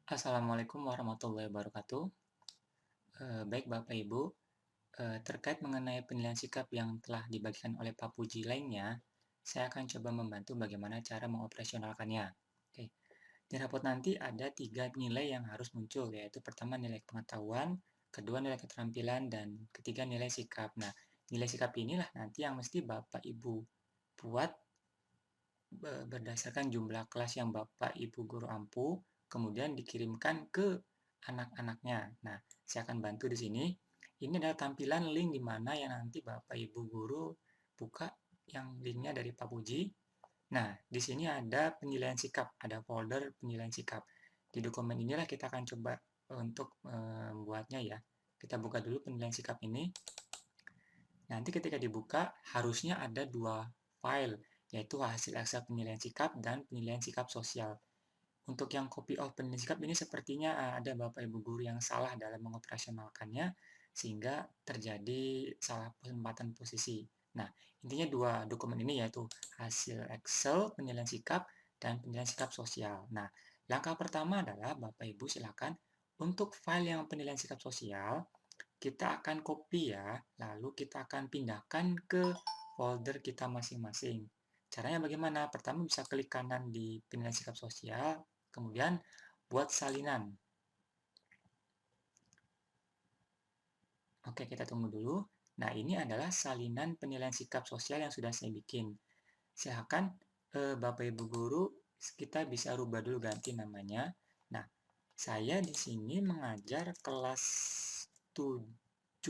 Assalamualaikum warahmatullahi wabarakatuh. Baik Bapak Ibu, terkait mengenai penilaian sikap yang telah dibagikan oleh Pak Puji lainnya, saya akan coba membantu bagaimana cara mengoperasionalkannya. Oke, di rapot nanti ada 3 nilai yang harus muncul, yaitu pertama nilai pengetahuan, kedua nilai keterampilan, dan ketiga nilai sikap. Nah, nilai sikap inilah nanti yang mesti Bapak Ibu buat berdasarkan jumlah kelas yang Bapak Ibu guru ampuh, kemudian dikirimkan ke anak-anaknya. Nah, saya akan bantu di sini. Ini adalah tampilan link di mana yang nanti Bapak Ibu guru buka yang linknya dari Pak Puji. Nah, di sini ada penilaian sikap, ada folder penilaian sikap. Di dokumen inilah kita akan coba untuk membuatnya ya. Kita buka dulu penilaian sikap ini. Nanti ketika dibuka, harusnya ada 2 file, yaitu hasil Excel penilaian sikap dan penilaian sikap sosial. Untuk yang copy of penilaian sikap ini sepertinya ada Bapak Ibu guru yang salah dalam mengoperasionalkannya, sehingga terjadi salah penempatan posisi. Nah, intinya 2 dokumen ini yaitu hasil Excel penilaian sikap dan penilaian sikap sosial. Nah, langkah pertama adalah Bapak Ibu silakan untuk file yang penilaian sikap sosial, kita akan copy ya, lalu kita akan pindahkan ke folder kita masing-masing. Caranya bagaimana? Pertama bisa klik kanan di penilaian sikap sosial, kemudian buat salinan. Oke, kita tunggu dulu. Nah, ini adalah salinan penilaian sikap sosial yang sudah saya bikin. Silahkan Bapak Ibu guru, kita bisa rubah dulu ganti namanya. Nah, saya di sini mengajar kelas 78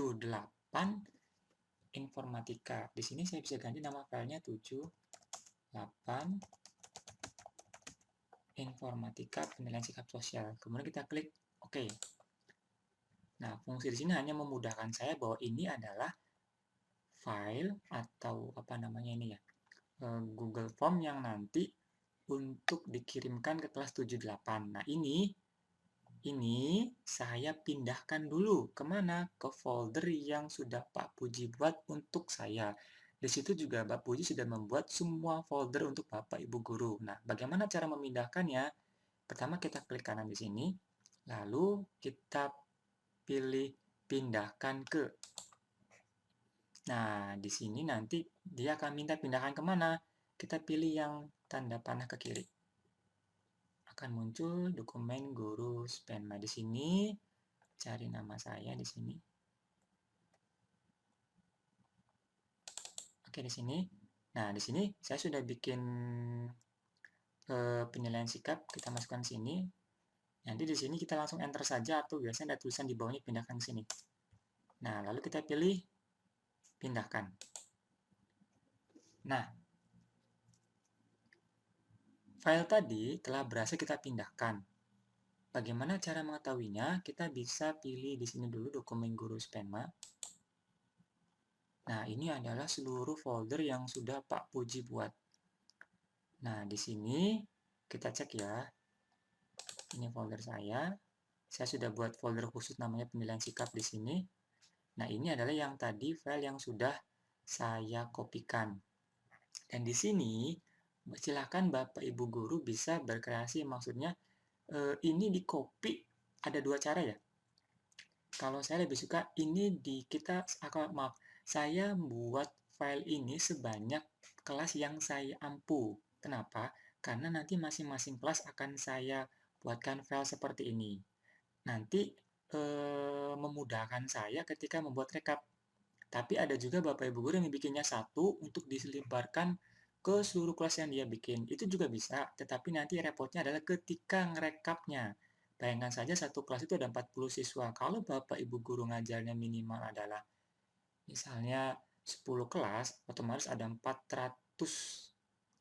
informatika. Di sini saya bisa ganti nama filenya 78 informatika penilaian sikap sosial. Kemudian kita klik OK. Nah, fungsi di sini hanya memudahkan saya bahwa ini adalah file atau apa namanya ini ya, Google Form yang nanti untuk dikirimkan ke kelas 78. Nah, ini saya pindahkan dulu kemana? Ke folder yang sudah Pak Puji buat untuk saya. Di situ juga Pak Puji sudah membuat semua folder untuk Bapak Ibu guru. Nah, bagaimana cara memindahkannya? Pertama kita klik kanan di sini, lalu kita pilih pindahkan ke. Nah, di sini nanti dia akan minta pindahkan kemana? Kita pilih yang tanda panah ke kiri. Akan muncul dokumen guru Spenma di sini. Cari nama saya di sini. Oke, di sini. Nah, di sini saya sudah bikin penilaian sikap, kita masukkan sini. Nanti di sini kita langsung enter saja atau biasanya ada tulisan di bawahnya pindahkan ke sini. Nah, lalu kita pilih pindahkan. Nah, file tadi telah berhasil kita pindahkan. Bagaimana cara mengetahuinya? Kita bisa pilih di sini dulu dokumen guru Spenma. Nah, ini adalah seluruh folder yang sudah Pak Puji buat. Nah, di sini kita cek ya. Ini folder saya. Saya sudah buat folder khusus namanya penilaian sikap di sini. Nah, ini adalah yang tadi file yang sudah saya kopikan. Dan di sini silakan Bapak Ibu guru bisa berkreasi, maksudnya ini di copy ada 2 cara ya. Kalau saya lebih suka ini saya buat file ini sebanyak kelas yang saya ampuh. Kenapa? Karena nanti masing-masing kelas akan saya buatkan file seperti ini. Nanti memudahkan saya ketika membuat rekap. Tapi ada juga Bapak Ibu guru yang bikinnya satu untuk disebarkan ke seluruh kelas yang dia bikin. Itu juga bisa, tetapi nanti repotnya adalah ketika ngerekapnya. Bayangkan saja satu kelas itu ada 40 siswa. Kalau Bapak Ibu guru ngajarnya minimal adalah misalnya 10 kelas, otomatis ada 400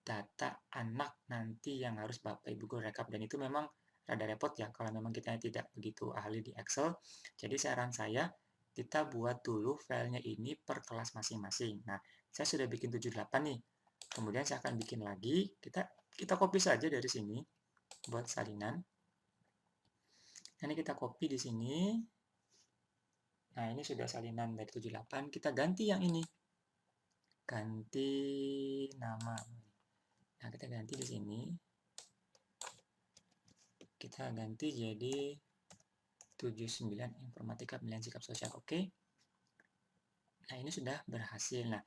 data anak nanti yang harus Bapak Ibu guru rekap. Dan itu memang rada repot ya kalau memang kita tidak begitu ahli di Excel. Jadi saran saya, kita buat dulu filenya ini per kelas masing-masing. Nah, saya sudah bikin 78 nih. Kemudian saya akan bikin lagi, kita copy saja dari sini buat salinan. Ini kita copy di sini. Nah, ini sudah salinan dari 78. Kita ganti yang ini. Ganti nama. Nah, kita ganti di sini. Kita ganti jadi 79 informatika pemilihan sikap sosial. Oke. Nah, ini sudah berhasil. Nah,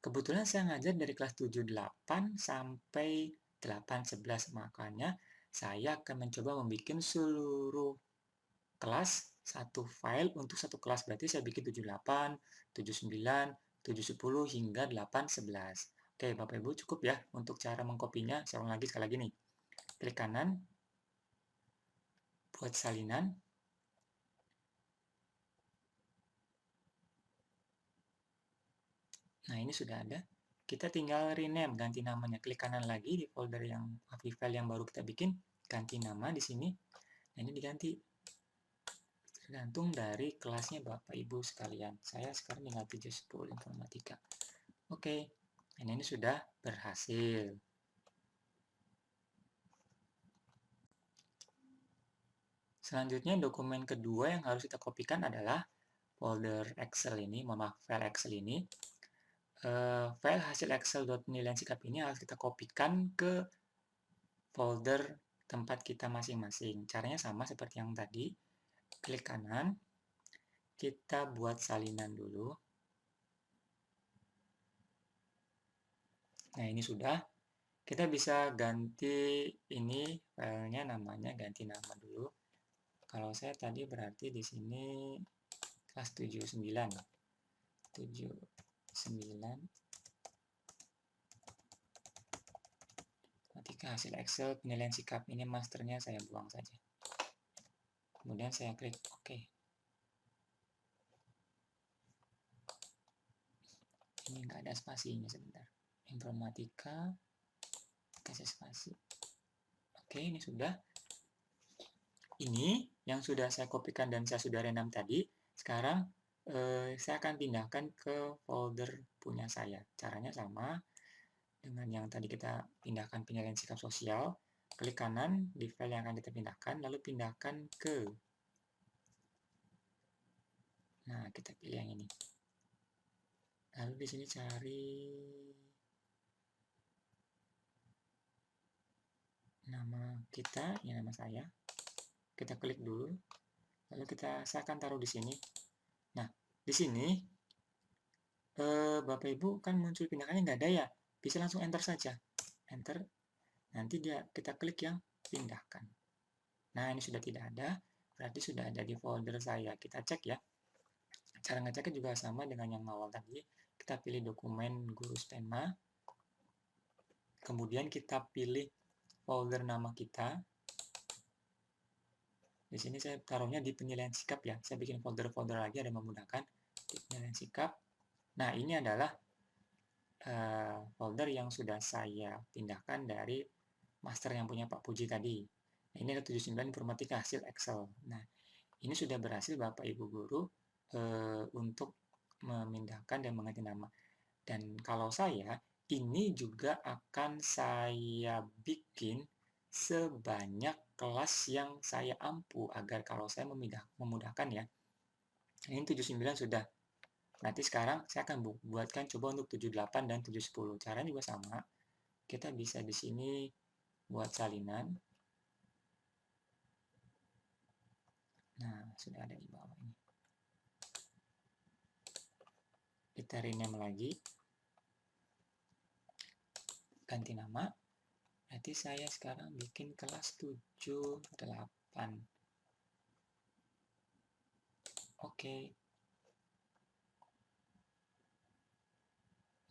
kebetulan saya ngajar dari kelas 7-8 sampai 8-11. Makanya saya akan mencoba membuat seluruh kelas satu file untuk satu kelas. Berarti saya bikin 78, 79, 710 hingga 811. Oke, Bapak Ibu cukup ya untuk cara mengkopinya. Saya ulang lagi sekali lagi nih. Klik kanan, buat salinan. Nah, ini sudah ada. Kita tinggal rename, ganti namanya. Klik kanan lagi di folder yang file yang baru kita bikin, ganti nama di sini. Nah, ini diganti. Tergantung dari kelasnya Bapak Ibu sekalian. Saya sekarang tinggal 710 informatika. Oke, ini sudah berhasil. Selanjutnya dokumen kedua yang harus kita kopikan adalah folder Excel ini, mohon maaf, file Excel ini. File hasil Excel penilaian sikap ini harus kita kopikan ke folder tempat kita masing-masing. Caranya sama seperti yang tadi. Klik kanan, kita buat salinan dulu. Nah, ini sudah. Kita bisa ganti ini filenya, namanya ganti nama dulu. Kalau saya tadi berarti di sini kelas 79. 79. Ketika hasil Excel penilaian sikap ini masternya saya buang saja. Kemudian saya klik OK. Ini nggak ada spasinya sebentar. Informatika, kasih spasi. Oke, ini sudah. Ini yang sudah saya kopikan dan saya sudah renam tadi. Sekarang saya akan pindahkan ke folder punya saya. Caranya sama dengan yang tadi kita pindahkan penilaian sikap sosial. Klik kanan di file yang akan kita pindahkan, lalu pindahkan ke. Nah, kita pilih yang ini. Lalu di sini cari nama kita, ya nama saya. Kita klik dulu, lalu saya akan taruh di sini. Nah, di sini Bapak Ibu kan muncul pindahkannya nggak ada ya, bisa langsung enter saja. Enter, nanti kita klik yang pindahkan. Nah, ini sudah tidak ada, berarti sudah ada di folder saya. Kita cek ya. Cara ngeceknya juga sama dengan yang awal tadi. Kita pilih dokumen guru STEMA. Kemudian kita pilih folder nama kita. Di sini saya taruhnya di penilaian sikap ya. Saya bikin folder-folder lagi, ada memudahkan. Di penilaian sikap. Nah, ini adalah folder yang sudah saya pindahkan dari master yang punya Pak Puji tadi. Nah, ini ada 79 informatika hasil Excel. Nah, ini sudah berhasil Bapak Ibu Guru untuk memindahkan dan mengganti nama. Dan kalau saya, ini juga akan saya bikin sebanyak kelas yang saya ampu agar kalau saya memudahkan ya. Ini 79 sudah. Nanti sekarang saya akan buatkan coba untuk 78 dan 710. Caranya juga sama. Kita bisa di sini buat salinan. Nah, sudah ada di bawah ini. Kita rename lagi. Ganti nama. Berarti saya sekarang bikin kelas 78. Oke.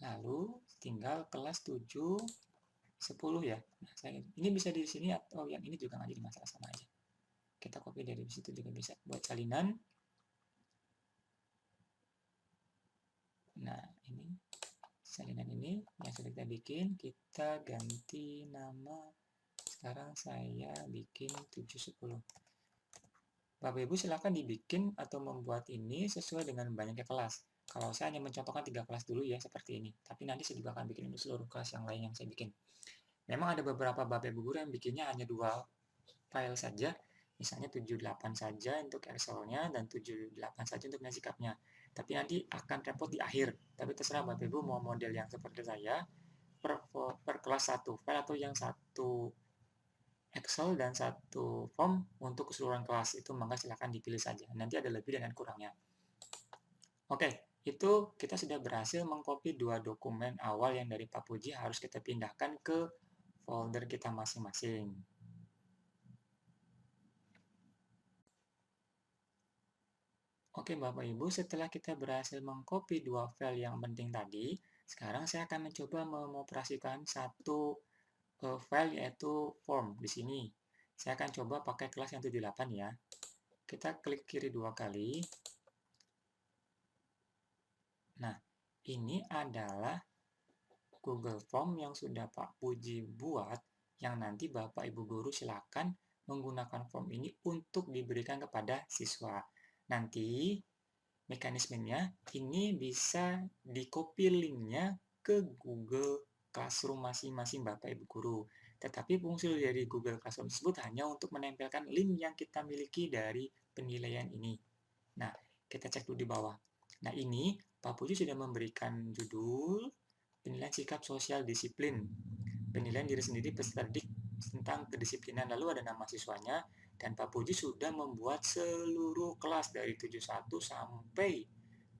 Lalu tinggal kelas 7, 10 ya. Nah, ini bisa di sini atau yang ini juga nggak jadi masalah, sama aja. Kita copy dari situ juga bisa. Buat salinan. Nah, ini salinan ini yang sudah kita bikin, kita ganti nama. Sekarang saya bikin 710. Bapak Ibu silakan dibikin atau membuat ini sesuai dengan banyaknya kelas. Kalau saya hanya mencontohkan 3 kelas dulu ya, seperti ini. Tapi nanti saya juga akan bikin untuk seluruh kelas yang lain yang saya bikin. Memang ada beberapa Bapak Ibu Guru yang bikinnya hanya 2 file saja. Misalnya 78 saja untuk Excel-nya dan 78 saja untuk sikapnya. Tapi nanti akan repot di akhir. Tapi terserah Bapak Ibu mau model yang seperti saya, per kelas 1 file atau yang 1 Excel dan satu form untuk keseluruhan kelas. Itu maka silakan dipilih saja. Nanti ada lebih dan kurangnya. Oke, itu kita sudah berhasil mengcopy dua dokumen awal yang dari Pak Puji harus kita pindahkan ke folder kita masing-masing. Oke Bapak Ibu, setelah kita berhasil mengcopy dua file yang penting tadi, sekarang saya akan mencoba mengoperasikan satu file yaitu form di sini. Saya akan coba pakai kelas yang 78 ya. Kita klik kiri dua kali. Nah, ini adalah Google Form yang sudah Pak Puji buat, yang nanti Bapak Ibu Guru silakan menggunakan form ini untuk diberikan kepada siswa. Nanti mekanismenya ini bisa di-copy linknya ke Google Classroom masing-masing Bapak Ibu Guru. Tetapi fungsi dari Google Classroom tersebut hanya untuk menempelkan link yang kita miliki dari penilaian ini. Nah, kita cek dulu di bawah. Nah, ini Pak Puji sudah memberikan judul penilaian sikap sosial disiplin, penilaian diri sendiri peserta didik tentang kedisiplinan, lalu ada nama siswanya, dan Pak Puji sudah membuat seluruh kelas dari 71 sampai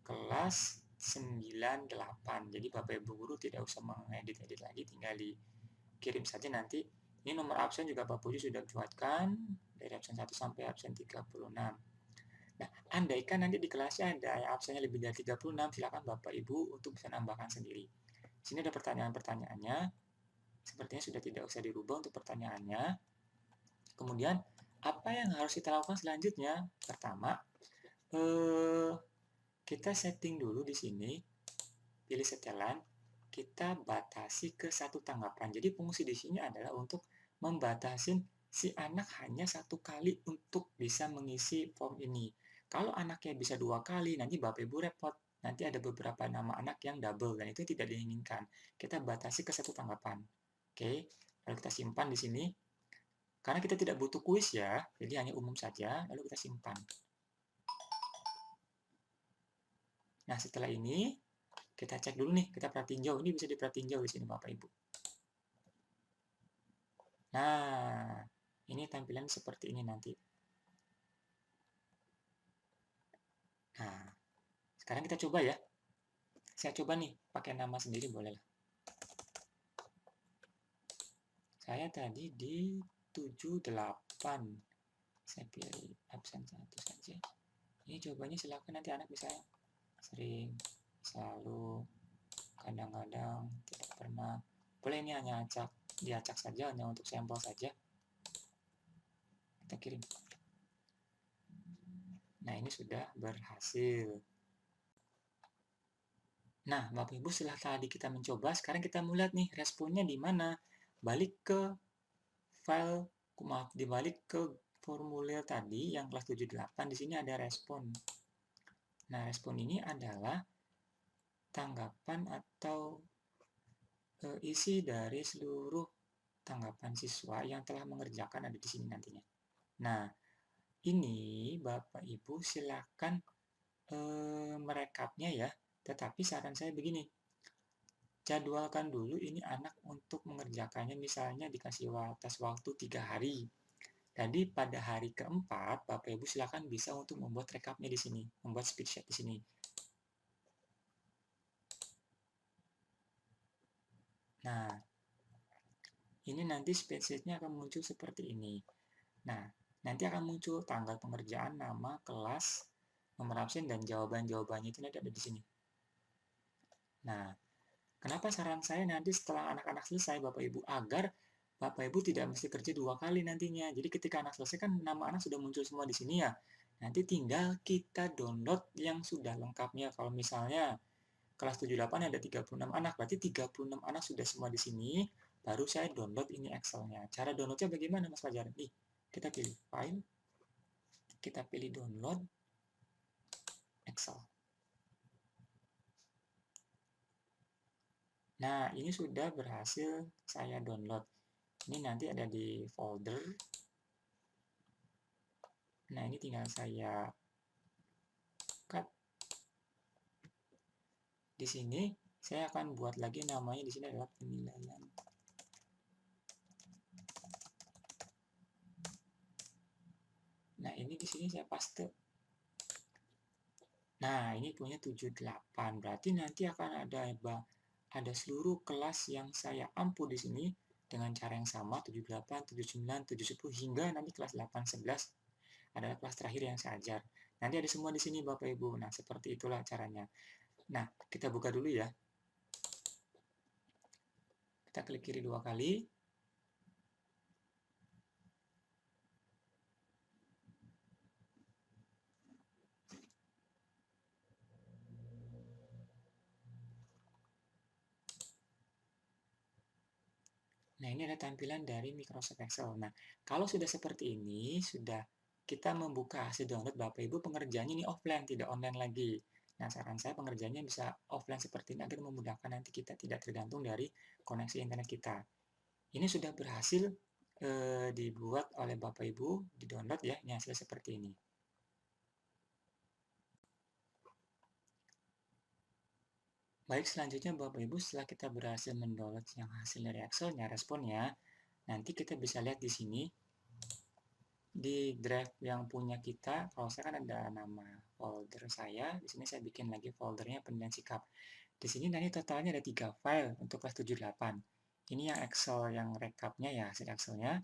kelas 98. Jadi Bapak Ibu Guru tidak usah mengedit-edit lagi, tinggal dikirim saja nanti. Ini nomor absen juga Pak Puji sudah buatkan, dari absen 1 sampai absen 36. Nah, andaikan nanti di kelasnya ada absennya lebih dari 36, silakan Bapak Ibu untuk bisa nambahkan sendiri. Di sini ada pertanyaan-pertanyaannya. Sepertinya sudah tidak usah dirubah untuk pertanyaannya. Kemudian, apa yang harus kita lakukan selanjutnya? Pertama, kita setting dulu di sini, pilih setelan, kita batasi ke satu tanggapan. Jadi fungsi di sini adalah untuk membatasi si anak hanya satu kali untuk bisa mengisi form ini. Kalau anaknya bisa 2 kali, nanti Bapak Ibu repot. Nanti ada beberapa nama anak yang double, dan itu tidak diinginkan. Kita batasi ke satu tanggapan. Oke, lalu kita simpan di sini. Karena kita tidak butuh kuis ya, jadi hanya umum saja, lalu kita simpan. Nah, setelah ini, kita cek dulu nih, kita perhatiin jauh. Ini bisa diperhatiin jauh di sini Bapak Ibu. Nah, ini tampilan seperti ini nanti. Nah, sekarang kita coba ya. Saya coba nih, pakai nama sendiri boleh lah. Saya tadi di 78. Saya pilih absen 1 saja. Ini jawabannya silakan nanti anak bisa sering, selalu, kadang-kadang, tidak pernah. Boleh ini hanya diacak saja, hanya untuk sampel saja. Kita kirim. Nah, ini sudah berhasil. Nah, Bapak Ibu, setelah tadi kita mencoba, sekarang kita mau lihat nih responnya di mana. Balik ke file, maaf, dibalik ke formulir tadi yang kelas 78, di sini ada respon. Nah, respon ini adalah tanggapan atau isi dari seluruh tanggapan siswa yang telah mengerjakan ada di sini nantinya. Nah, ini Bapak Ibu silakan merekapnya ya. Tetapi saran saya begini, jadwalkan dulu ini anak untuk mengerjakannya, misalnya dikasih batas waktu 3 hari. Jadi pada hari keempat, Bapak Ibu silakan bisa untuk membuat rekapnya di sini, membuat speed sheet di sini. Nah, ini nanti speed sheet-nya akan muncul seperti ini. Nah, nanti akan muncul tanggal pengerjaan, nama, kelas, nomor absen, dan jawaban-jawabannya itu nanti ada di sini. Nah, kenapa saran saya nanti setelah anak-anak selesai, Bapak Ibu, agar Bapak Ibu tidak mesti kerja 2 kali nantinya. Jadi ketika anak selesai kan nama anak sudah muncul semua di sini ya. Nanti tinggal kita download yang sudah lengkapnya. Kalau misalnya kelas 78 ada 36 anak, berarti 36 anak sudah semua di sini. Baru saya download ini Excel-nya. Cara downloadnya bagaimana Mas Fajar? Nih, kita pilih file, kita pilih download Excel. Nah, ini sudah berhasil saya download. Ini nanti ada di folder. Nah, ini tinggal saya cut. Di sini saya akan buat lagi namanya, di sini adalah penilaian Nah, ini di sini saya paste. Nah, ini punya 78. Berarti nanti akan ada seluruh kelas yang saya ampu di sini dengan cara yang sama, 78, 79, 710 hingga nanti kelas 8, 11 adalah kelas terakhir yang saya ajar. Nanti ada semua di sini Bapak Ibu. Nah, seperti itulah caranya. Nah, kita buka dulu ya. Kita klik kiri 2 kali. Nah, ini ada tampilan dari Microsoft Excel. Nah, kalau sudah seperti ini, sudah kita membuka hasil download Bapak Ibu, pengerjaannya ini offline, tidak online lagi. Nah, saran saya pengerjaannya bisa offline seperti ini agar memudahkan nanti kita tidak tergantung dari koneksi internet kita. Ini sudah berhasil dibuat oleh Bapak Ibu, di-download ya, ini hasilnya seperti ini. Baik, selanjutnya Bapak Ibu, setelah kita berhasil mendownload yang hasil dari Excel-nya, responnya, nanti kita bisa lihat di sini, di drive yang punya kita, kalau saya kan ada nama folder saya, di sini saya bikin lagi foldernya penilaian sikap. Di sini nanti totalnya ada 3 file untuk kelas 78. Ini yang Excel yang rekapnya ya, hasil Excelnya,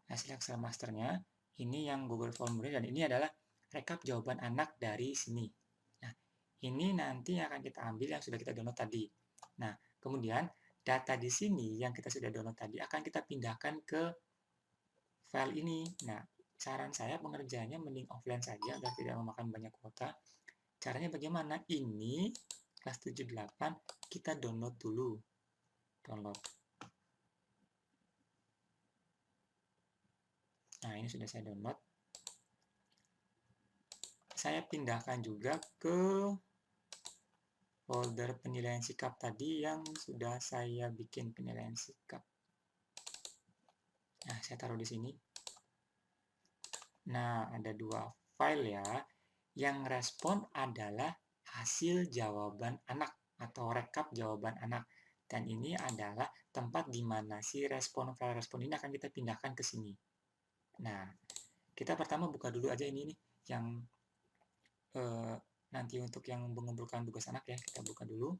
hasil Excel masternya, ini yang Google Formulir, dan ini adalah rekap jawaban anak dari sini. Nah, ini nanti akan kita ambil yang sudah kita download tadi. Nah, kemudian data di sini yang kita sudah download tadi akan kita pindahkan ke file ini. Nah, saran saya pengerjaannya mending offline saja agar tidak memakan banyak kuota. Caranya bagaimana? Ini kelas 78 kita download dulu. Download. Nah, ini sudah saya download. Saya pindahkan juga ke folder penilaian sikap tadi yang sudah saya bikin penilaian sikap. Nah, saya taruh di sini. Nah, ada 2 file ya. Yang respon adalah hasil jawaban anak atau rekap jawaban anak. Dan ini adalah tempat di mana si file respon ini akan kita pindahkan ke sini. Nah, kita pertama buka dulu aja ini nih, yang nanti untuk yang mengumpulkan tugas anak ya, kita buka dulu.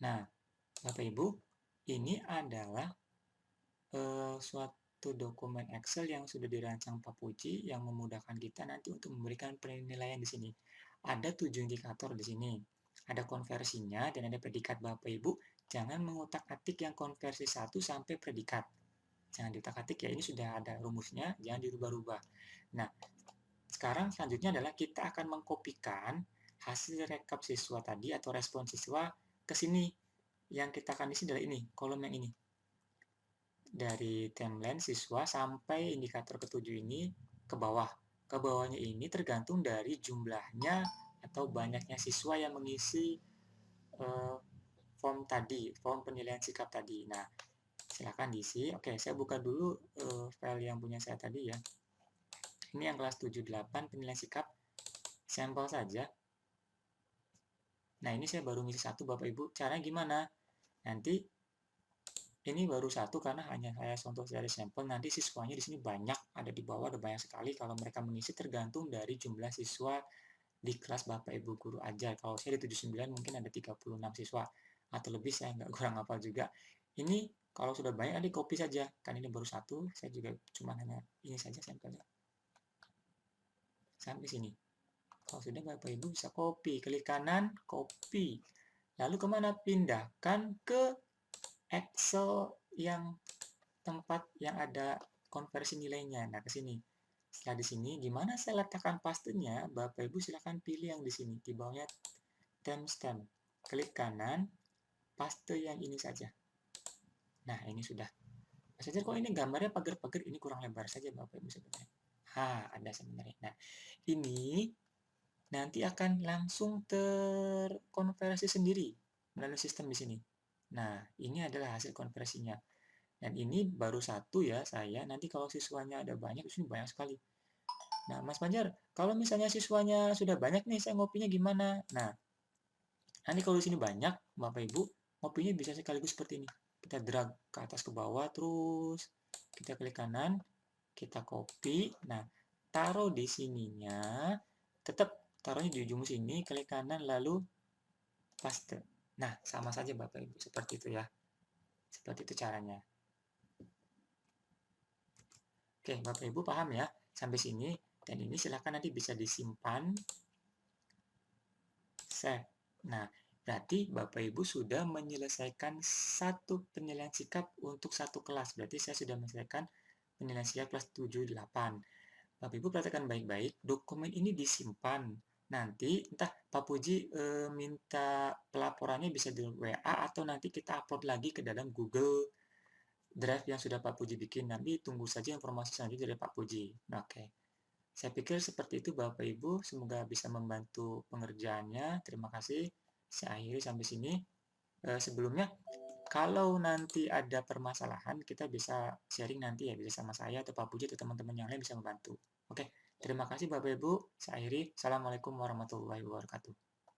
Nah, Bapak Ibu, ini adalah suatu dokumen Excel yang sudah dirancang Pak Puji yang memudahkan kita nanti untuk memberikan penilaian di sini. Ada 7 indikator di sini. Ada konversinya dan ada predikat Bapak Ibu. Jangan mengutak-atik yang konversi 1 sampai predikat. Jangan diutak-atik ya, ini sudah ada rumusnya, jangan dirubah-rubah. Nah, sekarang selanjutnya adalah kita akan mengkopikan hasil rekap siswa tadi atau respon siswa ke sini. Yang kita akan isi adalah ini, kolom yang ini. Dari timeline siswa sampai indikator ketujuh ini ke bawah. Ke bawahnya ini tergantung dari jumlahnya atau banyaknya siswa yang mengisi form tadi, form penilaian sikap tadi. Nah, silakan diisi. Oke, saya buka dulu file yang punya saya tadi ya. Ini yang kelas 78 penilaian sikap sampel saja. Nah, ini saya baru ngisi satu Bapak Ibu. Caranya gimana? Nanti ini baru satu karena hanya saya contoh dari sampel. Nanti siswanya di sini banyak, ada di bawah, ada banyak sekali. Kalau mereka mengisi tergantung dari jumlah siswa di kelas Bapak Ibu guru ajar. Kalau saya di 79 mungkin ada 36 siswa atau lebih, saya nggak kurang hafal juga. Ini kalau sudah banyak nanti copy saja. Kan ini baru satu, saya juga cuma hanya ini saja sampelnya. Sampai sini. Kalau sudah Bapak Ibu bisa copy, klik kanan, copy. Lalu kemana? Pindahkan ke Excel yang tempat yang ada konversi nilainya. Nah, ke sini. Setelah di sini, di mana saya letakkan pastenya, Bapak Ibu silahkan pilih yang di sini. Di bawahnya timestamp. Klik kanan, paste yang ini saja. Nah, ini sudah. Mas Ajar, kok ini gambarnya pagar-pagar, ini kurang lebar saja Bapak Ibu sebenarnya. Ada sebenarnya. Nah, ini nanti akan langsung terkonversi sendiri melalui sistem di sini. Nah, ini adalah hasil konversinya. Dan ini baru satu ya saya. Nanti kalau siswanya ada banyak, di sini banyak sekali. Nah, Mas Banjar, kalau misalnya siswanya sudah banyak nih, saya ngopinya gimana? Nah, nanti kalau di sini banyak, Bapak Ibu, ngopinya bisa sekaligus seperti ini. kita drag ke atas ke bawah, terus kita klik kanan, kita copy. Nah, taruh di sininya, tetap taruhnya di ujung sini, klik kanan, lalu paste. Nah, sama saja Bapak Ibu, seperti itu ya. Seperti itu caranya. Oke, Bapak Ibu paham ya sampai sini? Dan ini silahkan nanti bisa disimpan, save. Nah, berarti Bapak Ibu sudah menyelesaikan satu penilaian sikap untuk satu kelas. Berarti saya sudah menyelesaikan penilaian sikap kelas 7, 8. Bapak Ibu perhatikan baik-baik, dokumen ini disimpan. Nanti entah Pak Puji minta pelaporannya bisa di WA atau nanti kita upload lagi ke dalam Google Drive yang sudah Pak Puji bikin. Nanti tunggu saja informasi selanjutnya dari Pak Puji. Oke. Saya pikir seperti itu Bapak Ibu, semoga bisa membantu pengerjaannya. Terima kasih. Saya akhiri sampai sini. Sebelumnya, kalau nanti ada permasalahan, kita bisa sharing nanti ya, bisa sama saya atau Pak Puji atau teman-teman yang lain bisa membantu. Oke, terima kasih Bapak Ibu. Saya akhiri. Assalamualaikum warahmatullahi wabarakatuh.